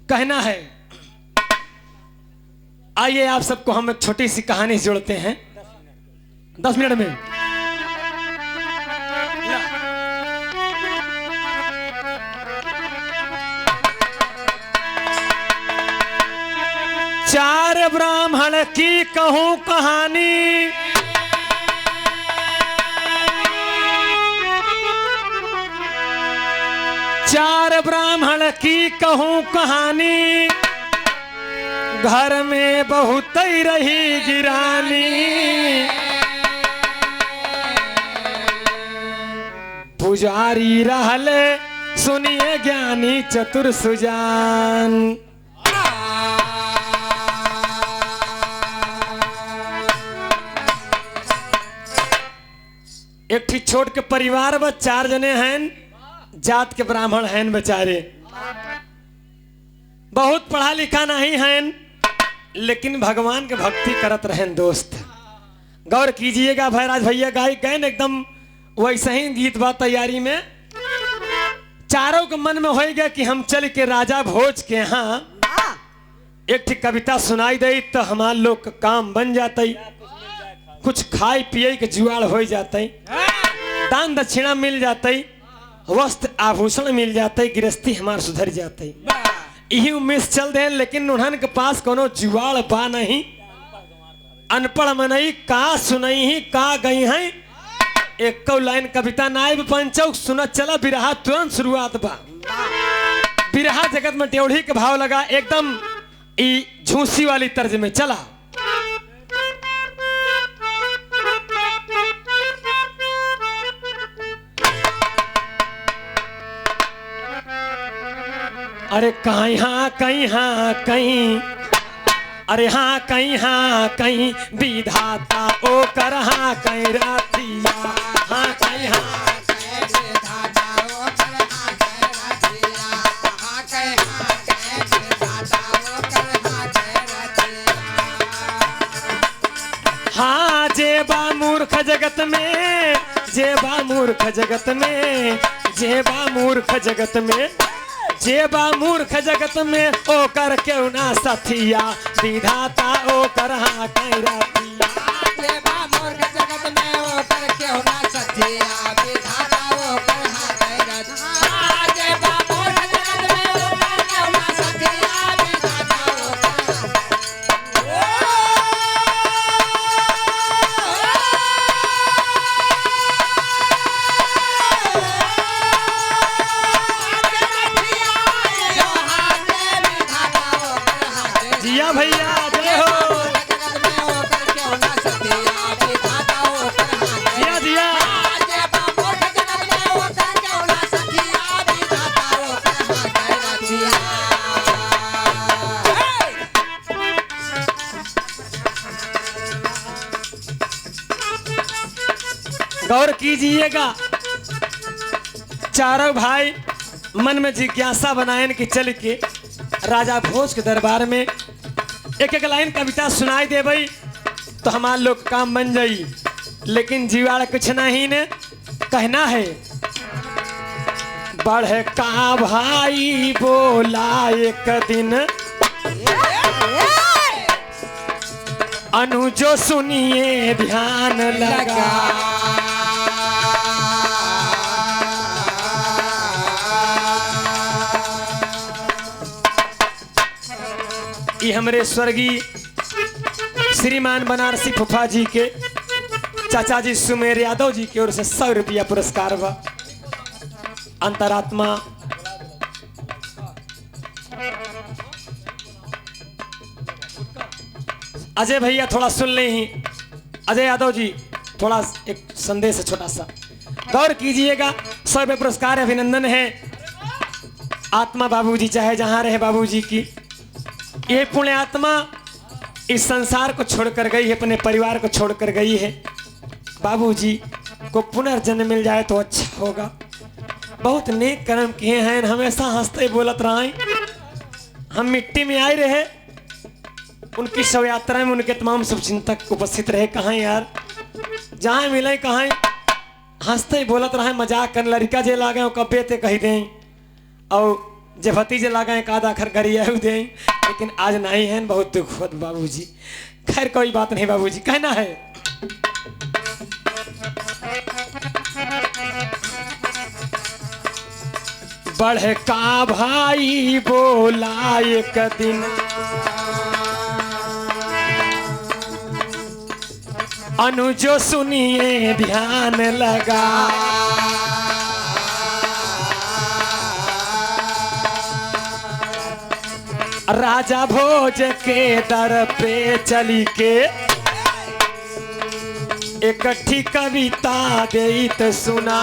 कहना है। आइए आप सबको हम एक छोटी सी कहानी जोड़ते हैं 10 मिनट में। चार ब्राह्मण की कहूं कहानी, चार ब्राह्मण की कहूं कहानी, घर में बहुत ही रही गिरानी। पुजारी रहले सुनिए ज्ञानी चतुर सुजान। एक ठीक छोट के परिवार में 4 जने हैं, जात के ब्राह्मण हैं बेचारे, बहुत पढ़ा लिखा नहीं हैं, लेकिन भगवान के भक्ति करत रहें दोस्त। गौर कीजिएगा भैराज भैया गाय गए एकदम वैसे ही गीत बा तैयारी में। चारों के मन में हो गया कि हम चल के राजा भोज के यहाँ एक ठीक कविता सुनाई दे तो हमारे लोग का काम बन जाते, कुछ खाए पिए के जुआड़ हो जाते, दान दक्षिणा मिल जाते, वस्त्र आभूषण मिल जाते, गृहस्थी हमार सुधर जाते। यही उम्मीद चल दे, लेकिन उन्हन के पास कोनो जुआड़ बा नहीं। अनपढ़ मनई का सुनई ही का गई है, एक लाइन कविता नायब पंचौक सुनत चला बिरहा तुरंत शुरुआत बा। बिरहा जगत में टेढ़ी के भाव लगा एकदम झूसी वाली तर्ज में चला। अरे कहीं हाँ कहीं हाँ कहीं, अरे हाँ कहीं हाँ कहीं विधाता ओ कर हाँ कहीं रतिया, हाँ कहीं हाँ हाँ जेबा मूर्ख जगत में, जेबा मूर्ख जगत में, जेबा मूर्ख जगत में, जेबा मूर्ख जगत में ओ कर क्यों ना सथिया, विधाता ओ कर हाँ कहीं रतिया। जेबा मूर्ख जगत में ओ कर क्यों ना सथिया, विधाता ओ कर हाँ कहीं रतिया। जेबा मूर्ख जगत में ओ कर क्यों ना सथिया, विधाता ओ कर जिया भैया जय हो। जिया जिया गौर कीजिएगा। चारों भाई मन में जिज्ञासा बनाए कि चल के राजा भोज के दरबार में एक एक लाइन कविता सुनाई दे भाई तो हमारे लोग काम बन जाई, लेकिन जीवाड़ कुछ नहीं ने कहना है। बढ़ का भाई बोला एक दिन, अनुजो सुनिए ध्यान लगा। ये हमारे स्वर्गीय श्रीमान बनारसी फूफा जी के चाचा जी सुमेर यादव जी की ओर से 100 रुपया पुरस्कार बा। अंतरात्मा अजय भैया थोड़ा सुन ले ही, अजय यादव जी थोड़ा एक संदेश है छोटा सा, गौर कीजिएगा। 100 रुपये पुरस्कार अभिनंदन है। आत्मा बाबूजी चाहे जहां रहे बाबूजी की, ये पुण्य आत्मा इस संसार को छोड़कर गई है, अपने परिवार को छोड़कर गई है। बाबूजी को पुनर्जन्म मिल जाए तो अच्छा होगा। बहुत नेक कर्म किए हैं, हमेशा हंसते बोलत रहे। हम मिट्टी में आए रहे, उनकी शव यात्रा में उनके तमाम शुभचिंतक उपस्थित रहे। कहाँ यार जहाँ मिले कहाँ हंसते बोलत रहे, मजाक कर लड़का जे लागे कब्बे ते कही दें। और जे भतीजे लगा एक आधा खर गरिया दे, लेकिन आज नहीं है, बहुत दुख होत बाबूजी। खैर कोई बात नहीं बाबूजी, कहना है बढ़ का भाई बोला एक दिन, अनुजो सुनिए ध्यान लगा, राजा भोज के दर पे चली के इकट्ठी कविता देत सुना।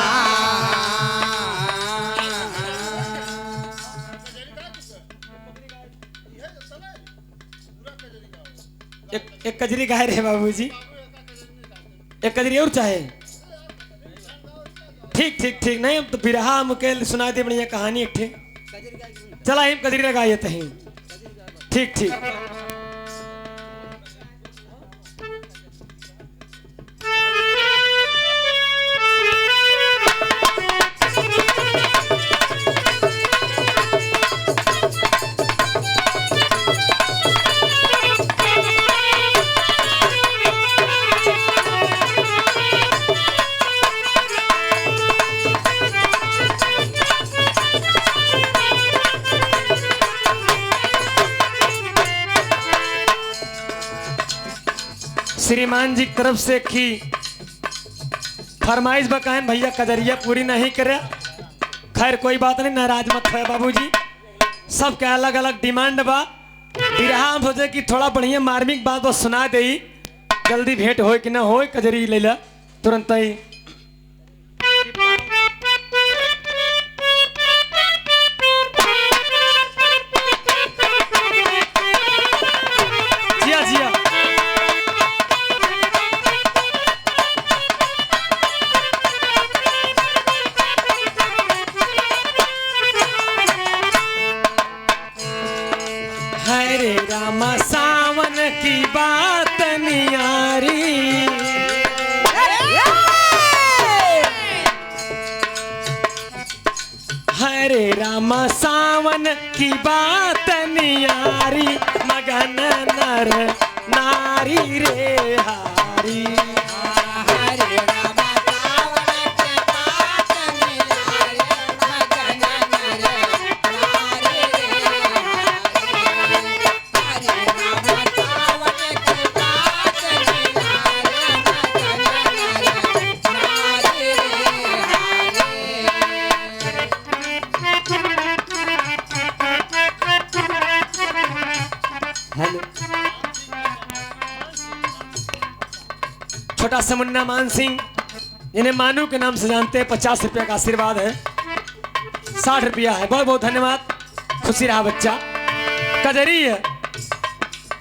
एक कजरी गाय रहे बाबूजी, एक कजरी और चाहे। ठीक ठीक ठीक, नहीं तो बिरहा मुकेल सुना दे बढ़िया कहानी एक ठीक। चला हम कजरी लगाए थे। ठीक ठीक। श्रीमान जी की तरफ से की फरमाइश बकायन भैया कजरिया पूरी नहीं करे। खैर कोई बात नहीं, नाराज मत है बाबूजी, सबके अलग अलग डिमांड बा। बिरहा हम सोचे कि थोड़ा बढ़िया मार्मिक बात बस सुना दे, जल्दी भेंट हो कि ना हो, कजरी ले ला तुरंत ही। जिया जिया हरे रामा सावन की बात नियारी, हरे रामा सावन की बात नियारी, मगन नर नारी रे हारी। छोटा सा मुन्ना मान सिंह, जिन्हें मानू के नाम से जानते हैं, 50 रुपया का आशीर्वाद है, 60 रुपया है। बहुत बहुत धन्यवाद, खुशी रहा बच्चा। कजरी है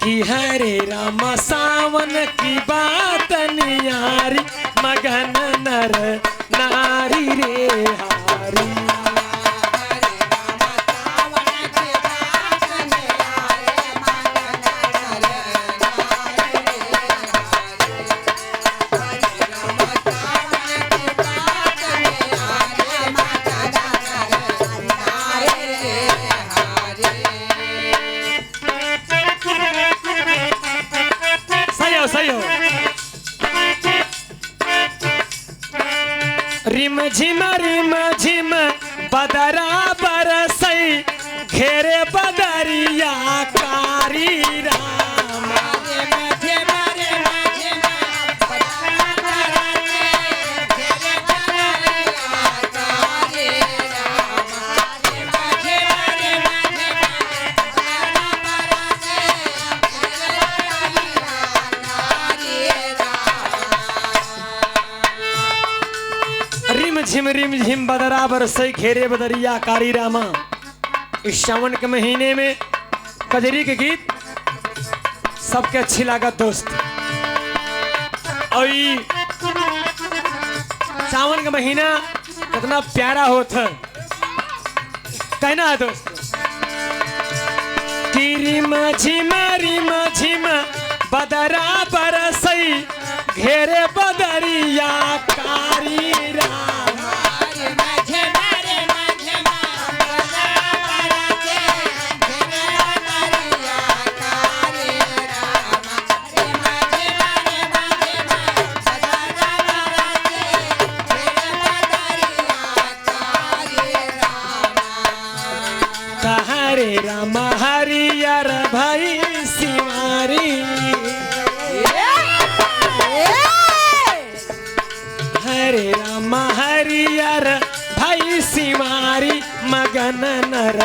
कि हरे रामा सावन की बात नियारी, मगन नर नारी रे हारी। रिम झिम बदरा बरसई, घेरे बदरिया कारी राम। रिम झिम बदरा बरसई, घेरे बदरिया कारी रामा। इस सावन के महीने में कजरी के गीत सबके अच्छी लागत दोस्त। और सावन का महीना कितना प्यारा होता कहना है दोस्त। कि रिम झिम बदरा बरसई, घेरे बदरिया कारी राम। हरे राम हरियर भाई सिवारी हरे राम हरियर भाई सिवारी मगन नर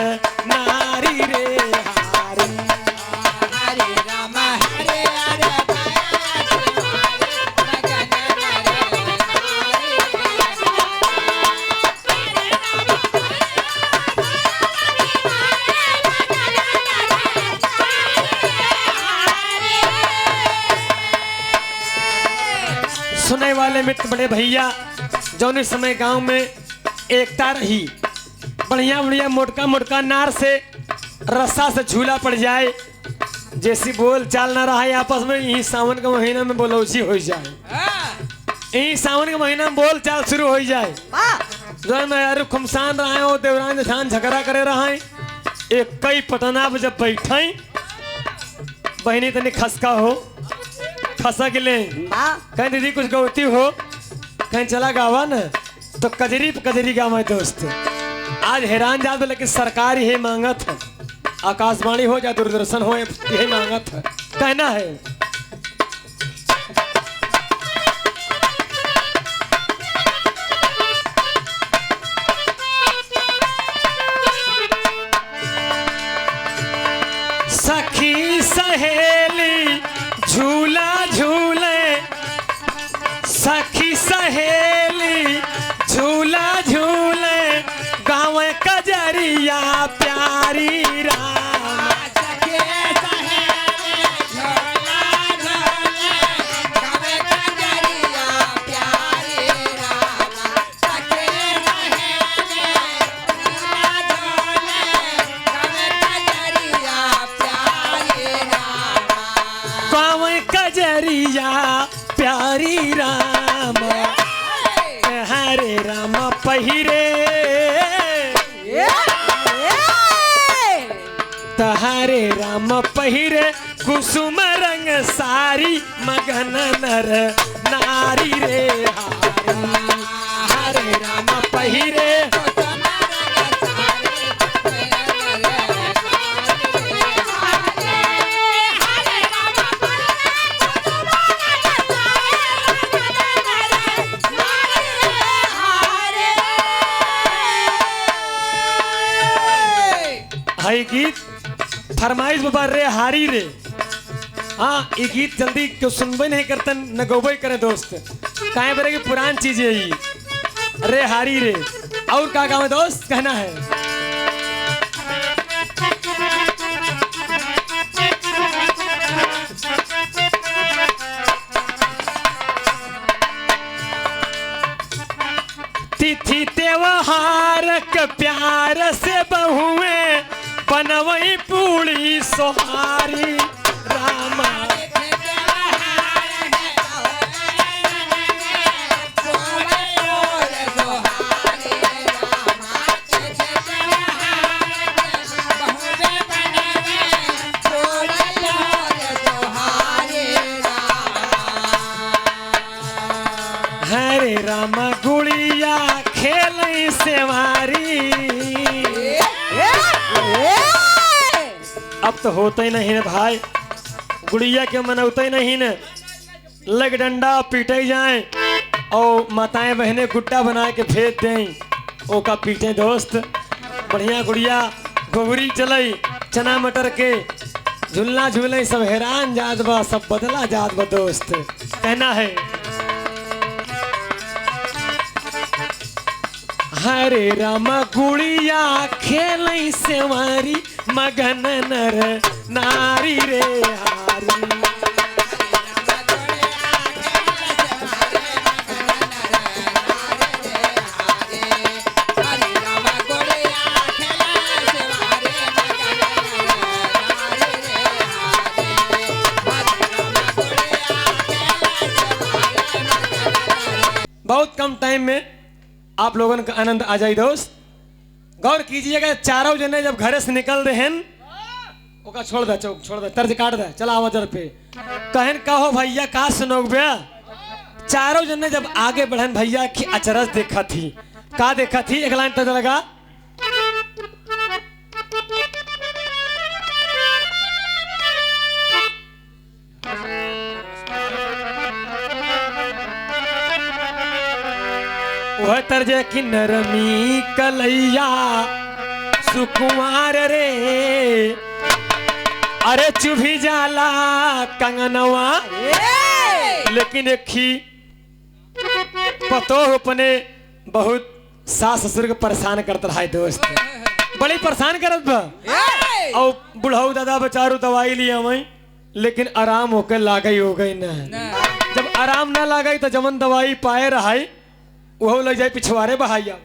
नारी रे हारी हरे राम हरे हरे सुने वाले मित्र बड़े भैया जौन इस समय गांव में एकता रही बढ़िया बढ़िया मोटका मोटका नार से रस्सा से झूला पड़ जाए जैसी बोल चाल ना रहा है आपस में यही सावन के महीना में बोलौची हो जाए यही सावन के महीना में बोल चाल शुरू हो जाए जो मैं यार खुमसान रहा हो देवरान ध्यान झगड़ा करे रहा है एक कई पटना पे जब बैठे बहनी तनी खसका हो खसा के ले कहीं दीदी कुछ गौती हो कहीं चला गावा न तो कजरी पे कजरी गावा दोस्त आज हैरान जात लेकिन सरकार यही मांगत है आकाशवाणी हो या दूरदर्शन हो यही मांगत है कहना है सखी सहेली झूला झूले सखी सहेली झूला झूले गाँव कजरिया प्यारी राम गाँव कजरिया प्यारी राम हरे राम पहिरे हरे राम पहिरे कुसुम रंग सारी मगन नर नारी रे हारी हरे राम पहिरे हाई गीत फरमाइश बाबा रे हारी रे हाँ ये गीत जल्दी क्यों सुनबे नहीं करते न गौबे करे दोस्त काहे बरे की पुरान चीज है ये रे हारी रे और का गाँव दोस्त कहना है तिथि त्योहार के प्यार से बहुए बनवई पूरी सोहारी रामा हरे रामा गुड़िया खेल सेवारी अब तो होता ही नहीं है भाई गुड़िया के मनौते ही नहीं न लग डंडा पीटे जाए और माताएं बहनें गुड्डा बना के भेज दें ओ का पीटे दोस्त बढ़िया गुड़िया गोबरी चलई चना मटर के झूलना झूले सब हैरान जात बा सब बदला जात बा दोस्त कहना है हरे राम गुड़िया खेल सेवारी मगन नर नारी रे हारी बहुत कम टाइम में आप लोगों का आनंद आ जाए दोस्त गौर कीजिएगा चारों जने जब घर से निकल रहे हैं ओका छोड़ दे तर्ज काट दे चला आवाज पे कहन कहो भैया का सुनोग बे चारों जने जब आगे बढ़न भैया की अचरज देखा थी का देखा थी एक लाइन तर्ज लगा तरजे की नरमी कलैया सुकुमार रे अरे चुभी जाला कंगनवा लेकिन एक ही पतो अपने बहुत सास ससुर के परेशान करता रहा दोस्त बड़ी परेशान करत बा और बुढ़ऊ दादा बेचारू दवाई लिया वही लेकिन आराम होकर लागई हो गई ना जब आराम ना लागई तो जमन दवाई पाए रहाई वो लग जाए पिछवाड़े बहाइया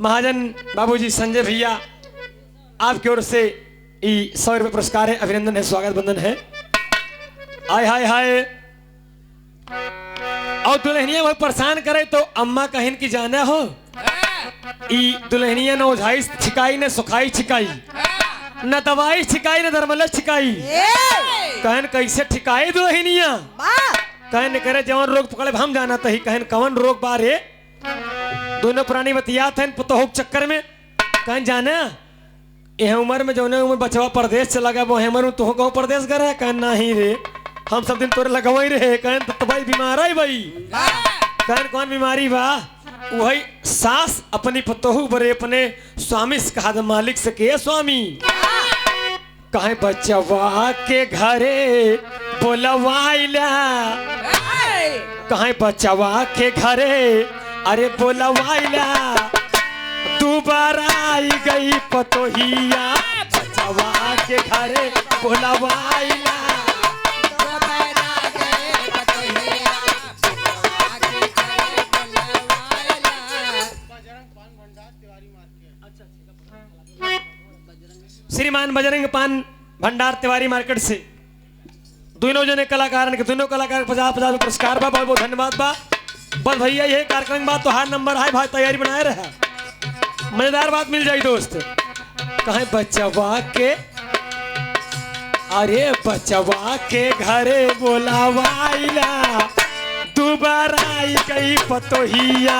महाजन बाबूजी संजय भैया आपकी ओर से 100 रुपये पुरस्कार है अभिनंदन है स्वागत बंदन है हाय हाय हाय और दुल्हनिया वो परेशान करे तो अम्मा कहन की जाना हो दुल्हनिया न ओझाई छिकाई न सुखाई छिकाई न दवाई छिकाई न धर्मल छिकाई कहन कैसे ठिकाई दुल्हनिया कहन करे जवन रोग पकड़े हम जाना तही कहन कवन रोग बारे दोनों प्राणी बतिया थे पुतोह चक्कर में कहन जाना यह उम्र में जौने उम्र बचवा परदेश चला गया वो उम्र तुह कहूँ परदेश कर है कहन नहीं रे हम सब दिन तोरे लगवा ही रहे कहन तो भाई बीमार है भाई कहन कौन बीमारी बा वही सास अपनी पतोहू बरे अपने स्वामी से कहा मालिक से के स्वामी कहे बचवा के घरे बोलवाइला कहे बचवा के घरे अरे बोलवाइला दोबारा आई गई पतोहिया बचवा के घरे बोलवाइला श्रीमान बजरंग पान भंडार तिवारी मार्केट से दोनों जने कलाकार के दोनों कलाकार 50-50 पुरस्कार बा बहुत बहुत धन्यवाद बा बस भैया यही कार्यक्रम बात तो हार नंबर है भाई तैयारी बनाए रहा मजेदार बात मिल जाए दोस्त कहे बचवा के अरे बचवा के घरे बोलावाइला दोबारा आई गई पतोहिया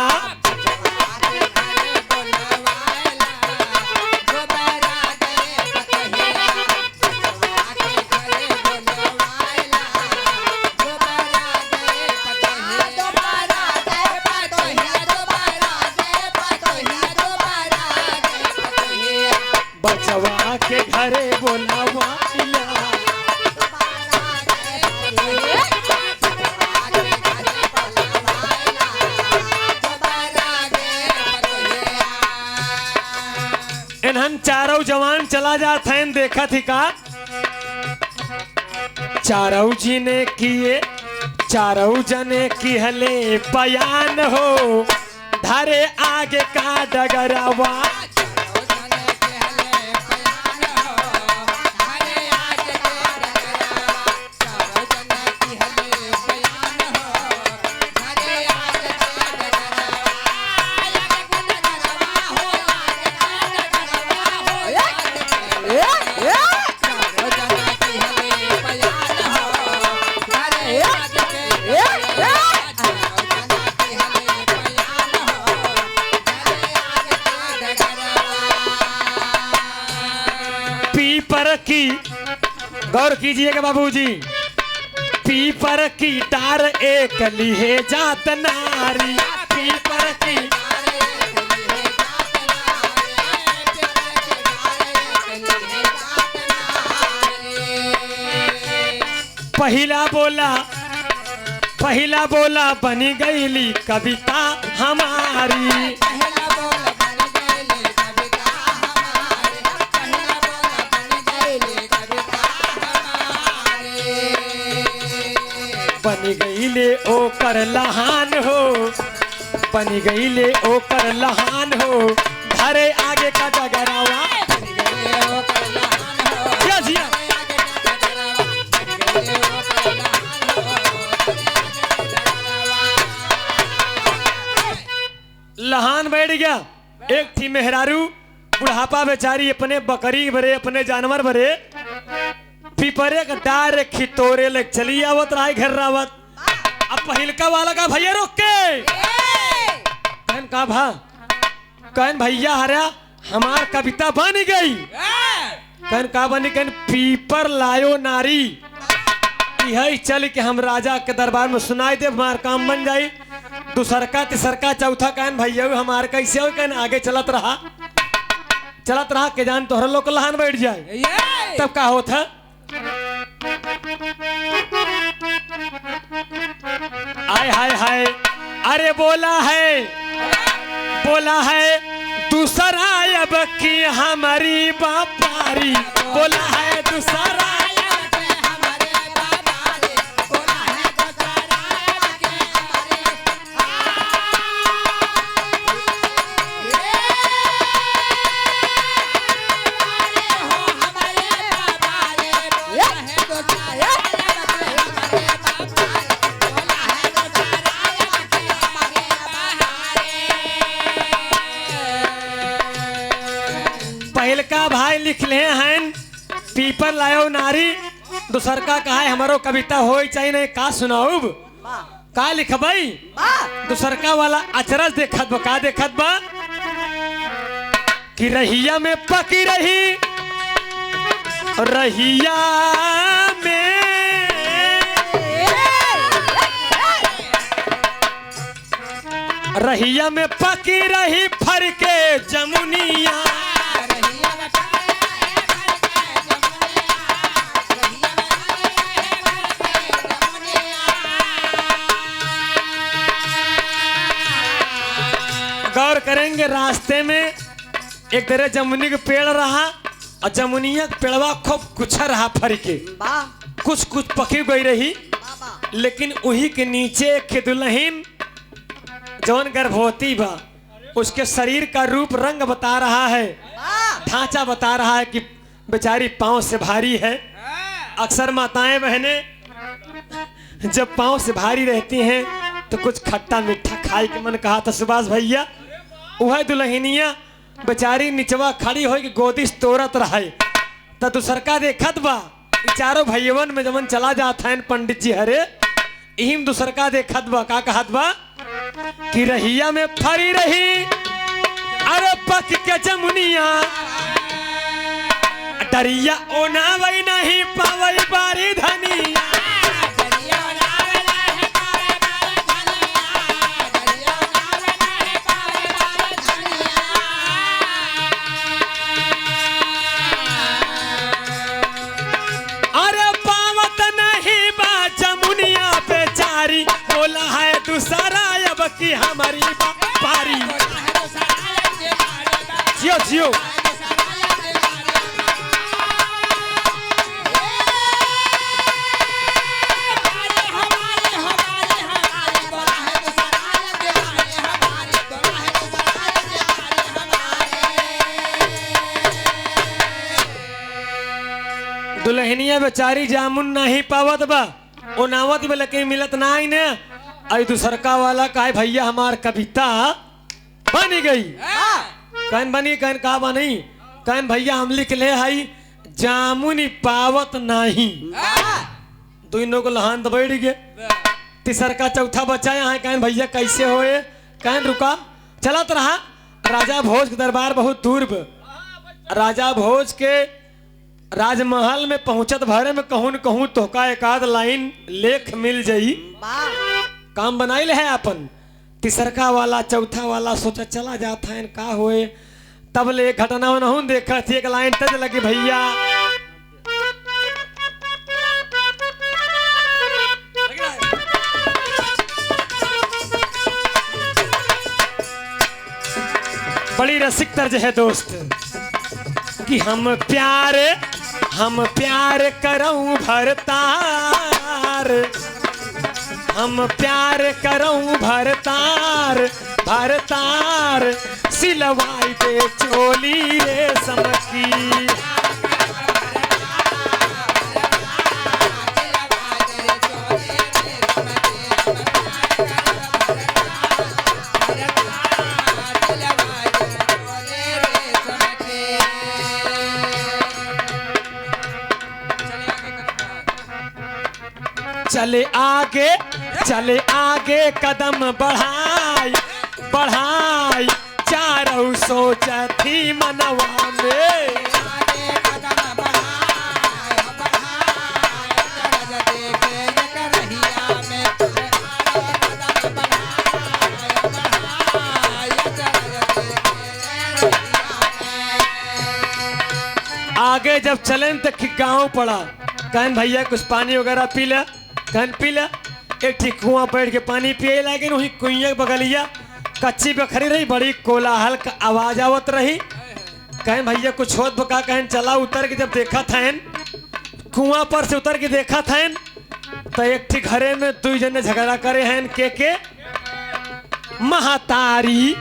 बचवा के घरे बोलवाइला इन्हन चारों जवान चला जाते हैं देखा थी का चारों जी ने किए चारों जने की हले बयान हो धारे आगे का डगरवा पीपर की गौर कीजिएगा बाबूजी पीपर की डार एक लिए जात नारी पीपर की पहला बोला बनी गईली कविता हमारी बनी गईले ओकर लहान हो बनी गईले ओकर लहान हो घरे आगे का डगरावा क्या जिया लहान बैठ गया एक थी मेहरारू बुढ़ापा बेचारी अपने बकरी भरे अपने जानवर भरे पीपरे का डार खितोरे लग चली आवत रहा घर रावत अब पहिलका वाला का भैया रोक के कहन का भा कहन भैया हरा हमार कविता बन गई कहन का बनी कहन पीपर लायो नारी कि है चल के हम राजा के दरबार में सुनाई दे, हमार काम बन जाई। दूसरका तीसरका चौथा कहन भैया हमार कैसे हो, कहन आगे चलत रहा के जान तोहर लोग लहान बैठ जाए। तब का होता आय हाय हाय, अरे बोला है दूसरा अब की हमारी बापारी, बोला है दूसरा पहलका भाई लिख ले हैं पीपर लायो नारी, दूसर का कहा है हमारो कविता हो चाहिए नहीं का सुनाऊब का लिखबई। दूसर का वाला अचरज देखत बा, का देखत बा कि रहिया में पकी रही, रहिया में पकी रही फर के जमुनिया, गौर करेंगे रास्ते में एक तरह जमुनी का पेड़ रहा और जमुनिया का पेड़वा खूब कुछ रहा फर के, कुछ पकी गई रही, लेकिन वही के नीचे एक दुल्हन जौन गर्भवती बा, उसके शरीर का रूप रंग बता रहा है, ढांचा बता रहा है कि बेचारी पांव से भारी है। अक्सर माताएं बहनें जब पांव से भारी रहती हैं तो कुछ खट्टा मीठा खाए के मन कहा था सुभाष भैया। वह दुल्हनिया बेचारी निचवा खड़ी हो गोदी तोड़त रहे, तो दूसरका देखत बा चारों भैयवन में जमन चला जाता है पंडित जी हरे, यही दूसरका देखत बा का कहत बा कि रहिया में फरी रही, अरे पक के जमुनिया डरिया ओना वही नहीं पावई बारी धनिया, अरे पावत नहीं बा जमुनिया बेचारी, बोला है दूसरा अब की हमारी पारी। जियो जियो दुल्हनिया बेचारी जामुन नहीं पावत बा, ओ नावत में लेकिन मिलत नहीं ने। आई दूसरका वाला कहे भैया हमार कविता बनी गई, कहन बनी कहन का बनी, कहन भैया हम लिख ले हई जामुन पावत नहीं, दोनों को लहान तो बैठ गए। तीसरका चौथा बच्चा यहाँ कहन भैया कैसे होए, कहन रुका चलत रहा। राजा भोज के दरबार बहुत दूर बा, राजा भोज के राजमहल में पहुंचत भरे में कहूं न कहूं तोहका एकाध लाइन लेख मिल जाई, काम बनाइल है अपन। तीसरका वाला चौथा वाला सोचा चला जाता है का होए, तब ले घटना नहूं देखा थी एक लाइन तज लगी भैया बड़ी रसिक तर्ज है दोस्त कि हम प्यार करऊं भरतार, हम प्यार करऊं भरतार, भरतार सिलवाई दे चोली रे समकी। चले आगे कदम बढ़ाई बढ़ाई, चारों सोचती मनवा में। आगे जब चले तो गाँव पड़ा, कहन भैया कुछ पानी वगैरह पी ले, कहन पी ले। एक ठीक कुआं बैठ के पानी पिए लगे, वही कुइया बगलिया कच्ची बखरी रही, बड़ी कोलाहल का आवाज आवत रही। कहन भैया कुछ होत बका, कहन चला उतर के जब देखा था कुआं पर से उतर के देखा था तो एक ठीक घरे में दो जने झगड़ा करे हैं के महतारी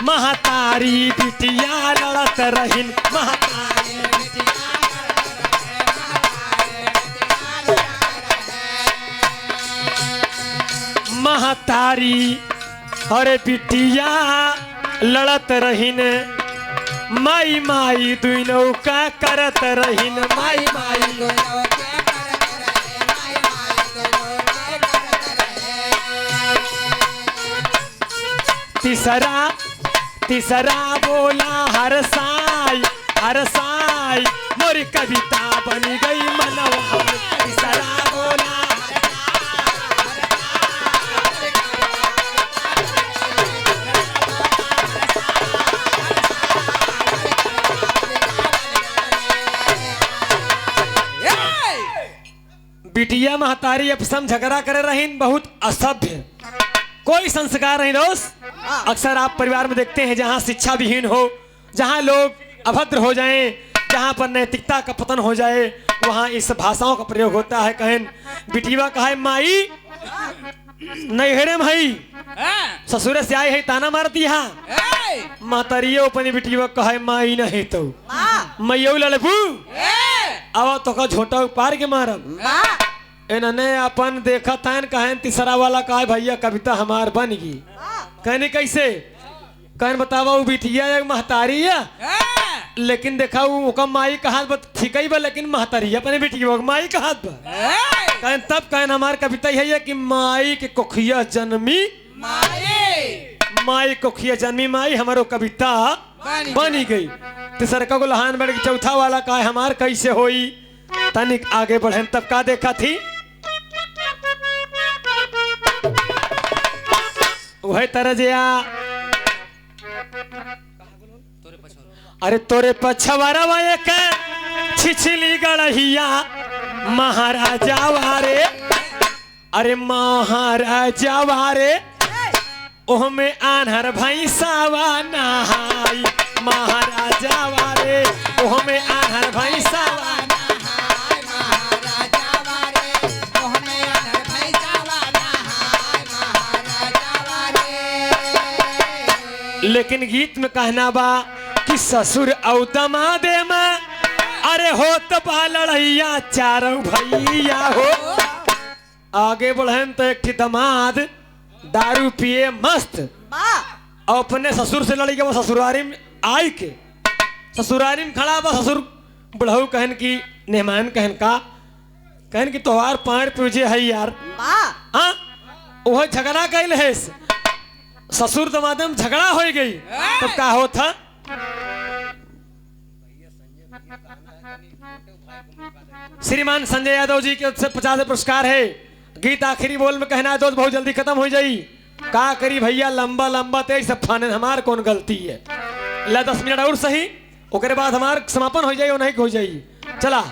महतारी बिटिया लड़त रहिन, महतारी महतारी अरे बिटिया लड़त रहिन, माई माई दुई नौका करत रहिन, माई माई तीसरा तीसरा बोला हर साई मोरी कविता बन गई मनवा, तीसरा बोला बिटिया महतारी अपसम झगड़ा करे रहीन, बहुत असभ्य, कोई संस्कार नहीं दोस्त। अक्सर आप परिवार में देखते हैं जहां शिक्षा विहीन हो, जहां लोग अभद्र हो जाएं, जहां पर नैतिकता का पतन हो जाए, वहां इस भाषाओं का प्रयोग होता है। कहन बिटिया कहे माई नैहरे में हई, ससुरे से आई है ताना मार दिया, महतारियो अपनी बिटिया कहे माई नहीं तो मैयो लड़बू अब तो का झोटा पार के मारब। इन्होंने अपन देखा था, कहन तीसरा वाला कहा भैया कविता हमार बन गई। कहने कैसे, कहन बतावा वो बिटिया एक महतारी है, लेकिन देखा वो माई कहा ठीक है, लेकिन महतारी अपने बिटिया माई कहा कहन तब कहन हमार कविता है कि माई के कोखिया जन्मी माई कोखिया जन्मी माई, हमारो कविता बनी गई। तीसरा को लहान बैठ के चौथा वाला कहा हमार कैसे होई, तनिक आगे बढ़े तब का देखा थी वही तरह जया अरे तोरे पछवारा वाये के छिछली गड़हिया महाराजा वारे, अरे महाराजा वारे ओह में आन्हर भैंसावा नहाई, महाराजा वारे ओह में आन्हर भैंसावा लेकिन गीत में कहना बा कि ससुर औ दमादे में अरे हो तो लड़ैया चारों भैया हो। आगे बढ़न तो एक दमाद दारू पिए मस्त और अपने ससुर से लड़ी के वो ससुरारी में आई के ससुरारी में खड़ा बा, ससुर बुढ़ऊ कहन की मेहमान कहन की तोहार पार पूजे है यार, हाँ वह झगड़ा कैल है, ससुर दमादम झगड़ा हो गई, तब का हो था श्रीमान संजय यादव जी के 50 पुरस्कार है। गीत आखिरी बोल में कहना है दोस्त बहुत जल्दी खत्म हो जाई, का करी भैया लंबा लंबा तेज सब फाने हमार कौन गलती है, ला 10 मिनट और सही ओकरे बाद हमार समापन हो जाई और नहीं हो जाई। चला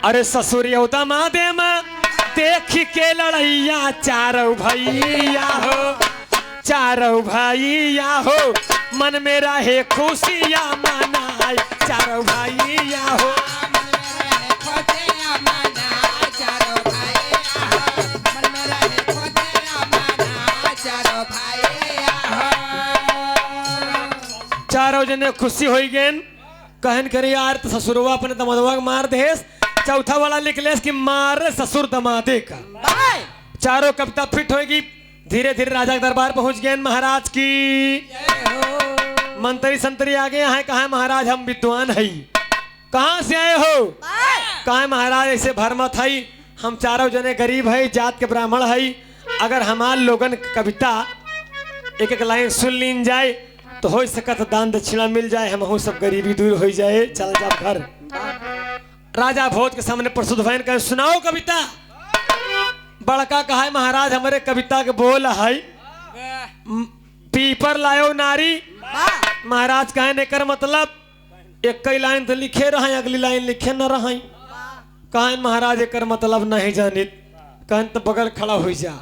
अरे ससुर दमादे में देख के लड़ैया चारों भैया हो, चारों भैया हो मन में रहे खुशियाँ मनाई, चारों भैया हो चारों जने खुशी हो गए। कहन करे यार तो ससुरवा अपने दमादवा के मार देस, चौथा वाला निकलेस कि मार ससुर दमादे का। चारों कविता फिट होगी, धीरे धीरे राजा के दरबार पहुंच गए। महाराज की मंत्री संतरी आ गए हैं, कहा महाराज हम विद्वान है, कहाँ से आए हो, कहा महाराज ऐसे भरमत है, हम चारों जने गरीब है, जात के ब्राह्मण है, अगर हमार लोगन कविता एक एक लाइन सुन लीन जाए तो हो सकत दान दक्षिणा मिल जाए, हम सब गरीबी दूर हो जाए, चल जा घर। राजा भोज के सामने प्रस्तुत भैन कहे सुनाओ कविता। बड़का कहा है महाराज हमारे कविता के बोल है पीपर लायो नारी। महाराज कहने कर मतलब एक कई लाइन तो लिखे रहा अगली लाइन लिखे न रहा। कहन महाराज एक मतलब नहीं जानित। कहन तो बगल खड़ा हो जा।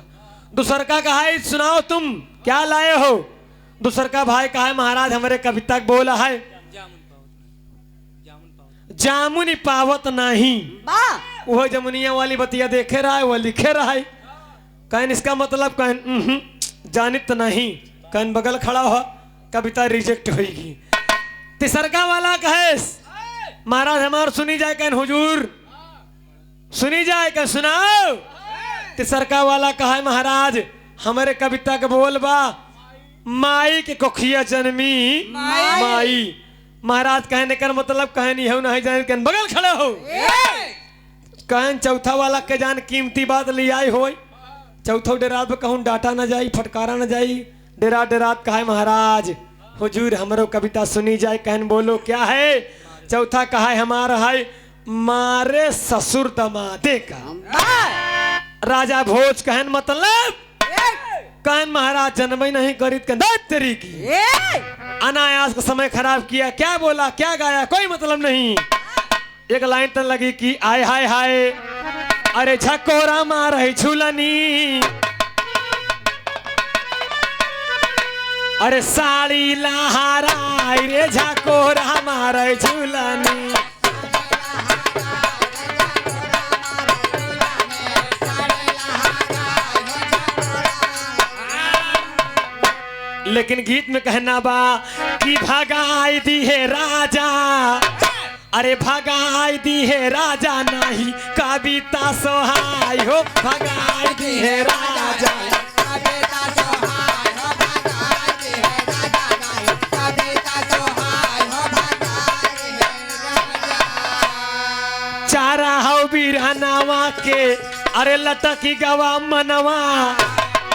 दूसर का कहा है सुनाओ तुम क्या लाए हो। दूसर का भाई कहा है महाराज हमारे कविता बोला है जामुन पावत नहीं। वह जमुनिया वाली बतिया देखे रहा है वह लिखे रहा है। कहन इसका मतलब कहन जानित नहीं। कहन बगल खड़ा हो कविता रिजेक्ट होगी। तिसरका वाला कहे महाराज हमार सुनी जाए कहन हुजूर सुनी जाए कह सुनाओ। तिसरका वाला कहा महाराज हमारे कविता के बोल बा माई के कोखिया जन्मी माई। महाराज कहने का मतलब कहनी है नहीं जाने कहन बगल खड़े हो। कहन चौथा वाला के जान कीमती बात ले आई हो। चौथो डेरात में कहूँ डाटा न जाई फटकारा न जाई। डेरात डेरात कहा महाराज हुजूर हमरो कविता सुनी जाए। कहन बोलो क्या है। चौथा कहा हमारा है मारे ससुर दमादे का। राजा भोज कहन मतलब कहन महाराज जन्म ही नहीं करी तेरी की अनायास का समय खराब किया। क्या बोला क्या गाया कोई मतलब नहीं। एक लाइन तो लगी कि आय हाय हाय अरे झकोरा मार झूलनी अरे साड़ी लहरा रे झकोरा मार झूलनी। लेकिन गीत में कहना बा कि भगाई दी है राजा अरे भगाई दी है राजा नहीं कविता सोहाय हो। भगाई दी है राजा कविता सोहाय हो भगाई दी है राजा नहीं कविता सोहाय हो भगाई है राजा। चारा हो बिरहनावा के अरे लटकी गवा मनवा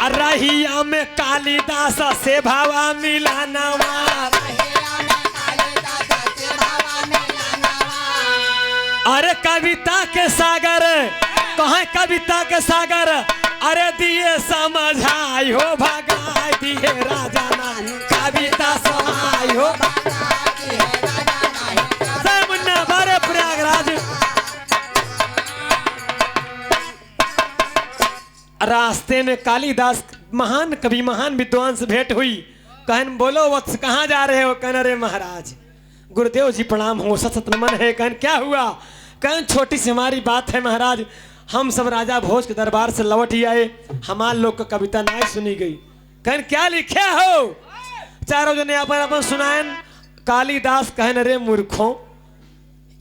रहिया में कालिदास से भावा मिलानवा। अरे कविता के सागर कहाँ कविता के सागर अरे दिए समझाई हो भगाई दिए राजा नहीं कविता सहाय हो। मुन्ना बारे प्रयागराज रास्ते में कालिदास महान कवि महान विद्वान से भेंट हुई। कहन बोलो वत्स कहाँ जा रहे हो। कहन अरे महाराज गुरुदेव जी प्रणाम हो सत नमन है। कहन क्या हुआ। कहन छोटी सी हमारी बात है महाराज हम सब राजा भोज के दरबार से लौट ही आए हमार लोग का कविता नहीं सुनी गई। कहन क्या लिखे हो। चारों जने अपन अपन सुनाएन। कालिदास कहन अरे मूर्खों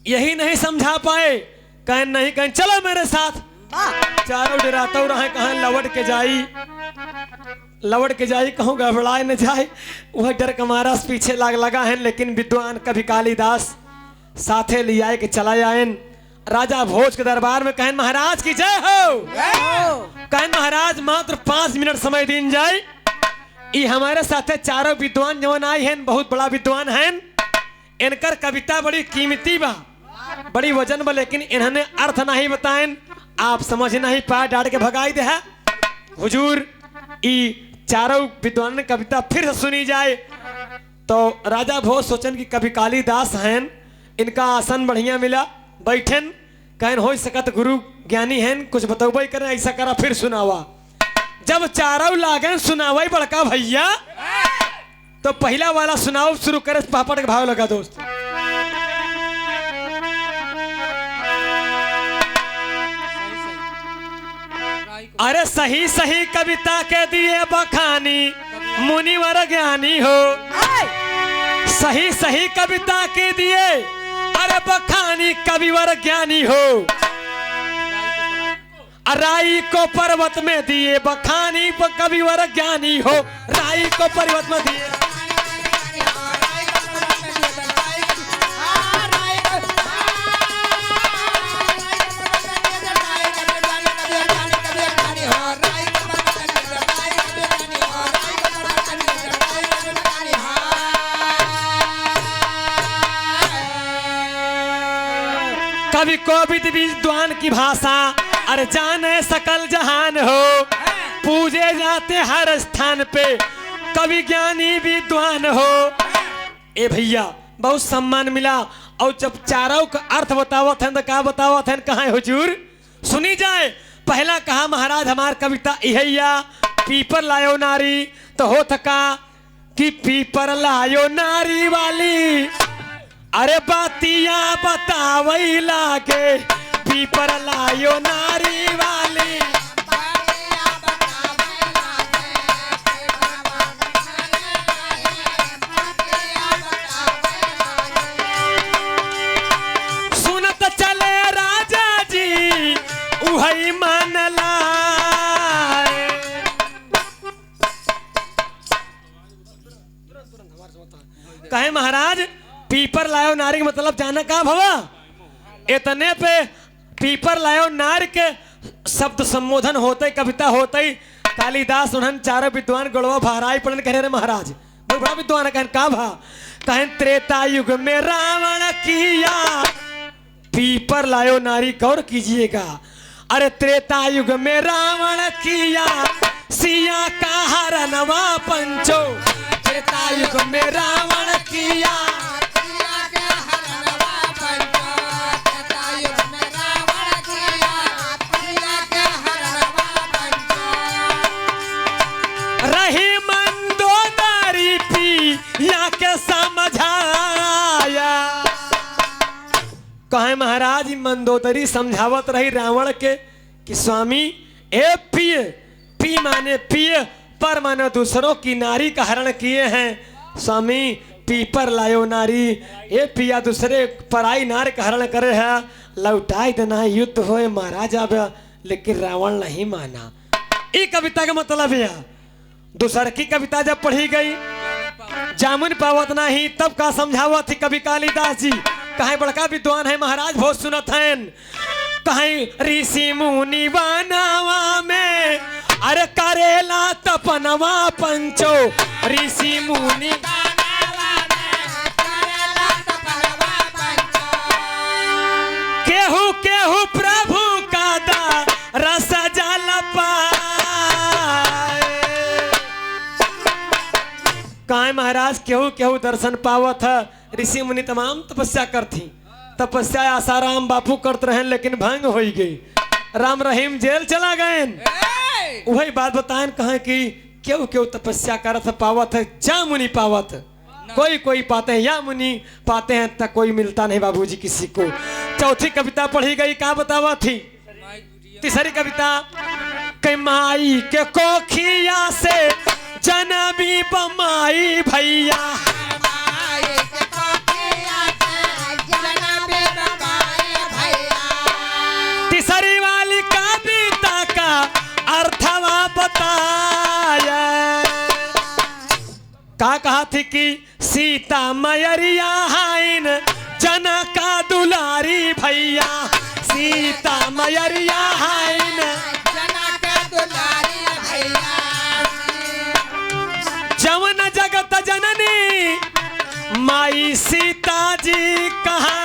यही नहीं समझा पाए। कहन नहीं कहन चलो मेरे साथ। चारों डराता रहे कहा लवट के जाई कहूँ घबराए न जाए। वह डर कमारा पीछे लगा है। लेकिन विद्वान कभी कालिदास साथे ले आए के चला जाए राजा भोज के दरबार में। कहन महाराज की जय हो। कहन महाराज मात्र 5 मिनट समय दिन जाए। ये हमारे साथे चारों विद्वान जवन आए हैं बहुत बड़ा विद्वान हैं। इनकर कविता बड़ी कीमती बा बड़ी वजन बा लेकिन इन्होंने अर्थ नहीं बताएं। आप समझ नहीं पाए डांट के भगाई दे। हुजूर ई चारों विद्वान ने कविता फिर से सुनी जाए तो राजा भोज सोचन कि कभी कालिदास हैं इनका आसन बढ़िया मिला बैठन। कहन हो सकत गुरु ज्ञानी हैं कुछ बतौबे करें ऐसा करा फिर सुनावा। जब चारों लागन सुनावा बड़का भैया तो पहला वाला सुनाओ शुरू करे पापड़ के भाव लगा दोस्त। अरे सही सही कविता के दिए बखानी मुनिवर ज्ञानी हो। सही सही कविता के दिए अरे बखानी कविवर ज्ञानी हो। राई को पर्वत में दिए बखानी कविवर ज्ञानी हो। राई को पर्वत में दिए कवि कोविद विद्वान की भाषा अरे जाने सकल जहान हो। पूजे जाते हर स्थान पे कवि ज्ञानी विद्वान हो। ए भैया बहुत सम्मान मिला। और जब चारों का अर्थ बतावत हैं तो का बतावत हैं, कहाँ हुजूर सुनी जाए। पहला कहा महाराज हमार कविता इहैया पीपर लायो नारी, तो हो थका कि पीपर लायो नारी वाली, अरे बातिया बतावई लागे पीपर लायो नारी वाली। सुनत चले राजा जी उहई मन लाए। कहे महाराज पीपर लायो नारी के मतलब जाना का भवा। इतने पे पीपर लायो नार के शब्द संबोधन होते कविता होते। कालिदास उन्हन चारों विद्वान गड़वा भाराई पढ़न कह रहे महाराज बहुत बड़ा विद्वान कहन का भा। कहन त्रेता युग में रावण किया पीपर लायो नारी गौर कीजिएगा। अरे त्रेता युग में रावण किया सिया का हरनवा पंचो। त्रेता युग में रावण किया रही मंदोदरी पी या के समझाया। कहे महाराज मंदोदरी समझावत रही रावण के कि स्वामी ए पिए, पी माने पिए, पर माने दूसरों की नारी का हरण किए हैं। स्वामी पीपर लायो नारी, ए पिया दूसरे पराई नार का हरण करे है, लौटाई देना युद्ध होए महाराज अब। लेकिन रावण नहीं माना। ये कविता का मतलब है। दूसर की कविता जब पढ़ी गई जामुन पावत नहीं, तब का समझावत थी कवि कालिदास जी। कहे बड़का विद्वान है महाराज बहुत सुनत हैं। कहे ऋषि मुनि बनावा में अरे करेला तपनवा पंचो। ऋषि मुनि केहू केहू प्रभु का दा रस जल पाए। कहे महाराज केहू केहू दर्शन पावत है। ऋषि मुनि तमाम तपस्या करती, तपस्या आसाराम बापू करते रहे लेकिन भंग हो गई। राम रहीम जेल चला गए। वही बात बताएं कहे कि क्यों क्यों तपस्या करत पावत है, जा मुनि पावत, कोई कोई पाते हैं या मुनि पाते हैं, तक कोई मिलता नहीं बाबूजी किसी को। चौथी कविता पढ़ी गई का बतावा थी। तीसरी कविता के माई के कोखिया से जनबी बमाई भैया। तीसरी वाली कविता का अर्थवा बताया। का कहा थी कि सीता मैरिया हाइन जनका दुलारी भैया। सीता मैरिया हाइन जनका दुलारी भैया। जवन जगत जननी माई सीता जी कहा।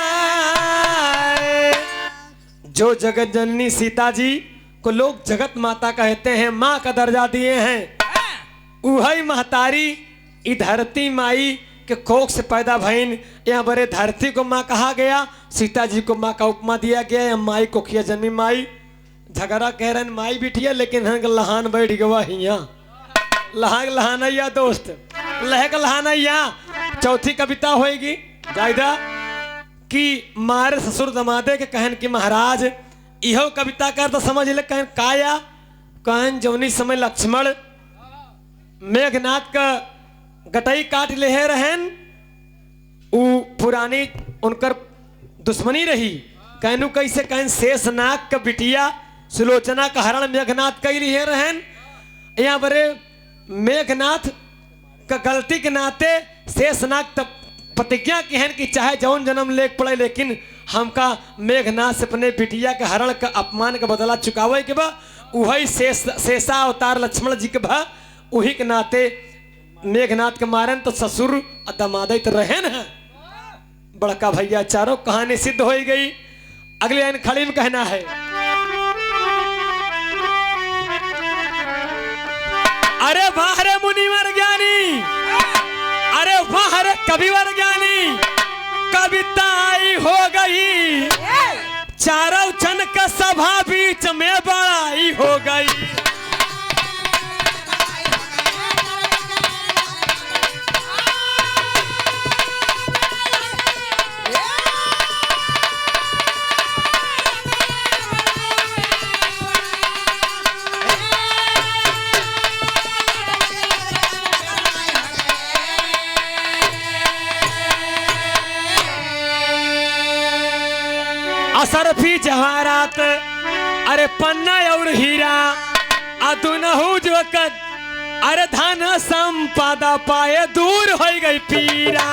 जो जगत जननी सीता जी को लोग जगत माता कहते हैं, माँ का दर्जा दिए हैं। वही महतारी ई धरती माई के कोख से पैदा भईन। यहाँ बड़े धरती को माँ कहा गया, सीता जी को माँ का उपमा दिया गया। या माई को खिया जन्मी माई। झगड़ा कह रहे माई बिटिया, लेकिन लहान बैठ गवा हिया लहाग लहानैया दोस्त लहक लहानैया। चौथी कविता होगी जायदा कि मारे ससुर दमादे के कहन कि महाराज इहो कविता कर तो समझ ले। कहन काया कहन जौनी समय लक्ष्मण मेघनाथ का गटई काट ले रहन, उ पुरानी उनकर दुश्मनी रही। कहनु कैसे कहन शेषनाग का बिटिया सुलोचना का हरण मेघनाथ कई लिए रहन। यहाँ बड़े मेघनाथ का गलती के नाते शेषनाग प्रतिज्ञा की है कि चाहे जौन जन्म लेक पड़े, लेकिन हमका मेघनाथ से अपने बिटिया के हरण का अपमान का बदला चुकावे के बा। वही शेषा अवतार लक्ष्मण जी के बा। वही के नाते मेघनाथ के मारन तो ससुर दमादे तो रहे न। बड़का भैया चारों कहानी सिद्ध हो गई। अगले लाइन खड़ी में कहना है अरे वाह रे मुनिवर ज्ञानी कविवर ज्ञानी कविताई हो गई, चारों जन का सभा बीच में बड़ाई हो गई। असरफी जवाहरात अरे पन्ना और हीरा अदुनहु जोकत अरे धन संपदा पाए दूर हो गई पीरा।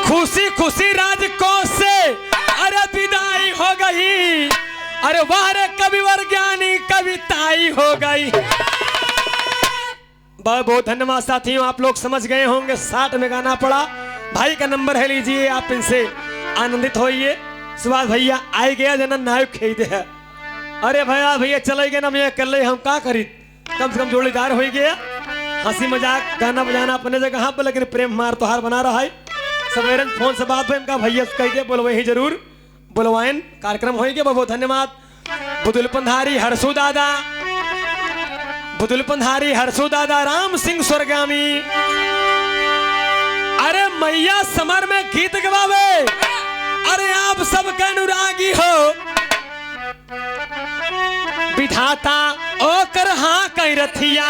खुशी खुशी राजकोष से अरे विदाई हो गई, अरे वारे कविवर ज्ञानी कविताई हो गई। बहुत बहुत धन्यवाद साथियों, आप लोग समझ गए होंगे 60 में गाना पड़ा। भाई का नंबर है, लीजिए, आप इनसे आनंदित होइए। सुभाष भैया आई गया जना नायक खेदे है। अरे भैया चले गए ना, मैं कर ले हम का करी, कम से कम जोड़ीदार हो गया। हंसी मजाक गाना बजाना अपने जगह पर, लेकिन प्रेम मार तोहार बना रहा है। सवेरे फोन से बात हुई, का भैया कह दे बोलवे ही जरूर बोलवाइन, कार्यक्रम हो गया। बहुत धन्यवाद। बुदुल पंधारी हरसू दादा, बुदुल पंधारी हरसू दादा, राम सिंह स्वर्गामी। अरे मैया समर में गीत गवावे, अरे आप सबका अनुरागी हो। विधाता ओ कर हाँ कई रथिया,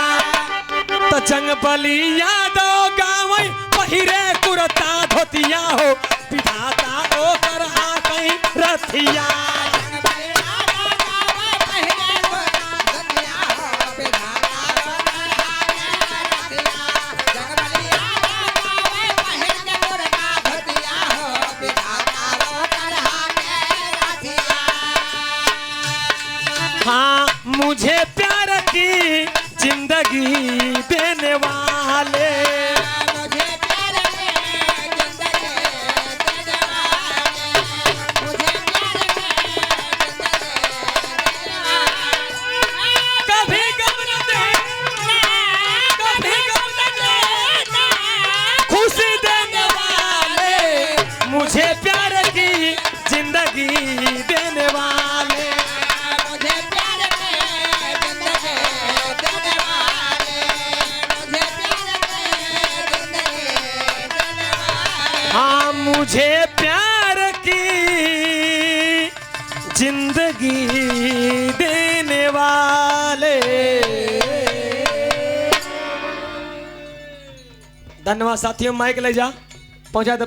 तो चंग बली यादव गावई पहिरे कुरता धोतिया हो। विधाता ओ कर हाँ कई रथिया, हाँ मुझे प्यार की जिंदगी देने वाले, मुझे प्यार की जिंदगी देने वाले, मुझे प्यार की जिंदगी देने वाले। कभी गम न देना, कभी गम न देना, खुशी देने वाले, मुझे प्यार की जिंदगी देने वाले। हाँ मुझे प्यार की जिंदगी देने वाले। धन्यवाद साथियों, माइक ले जा, पहुंचा दे।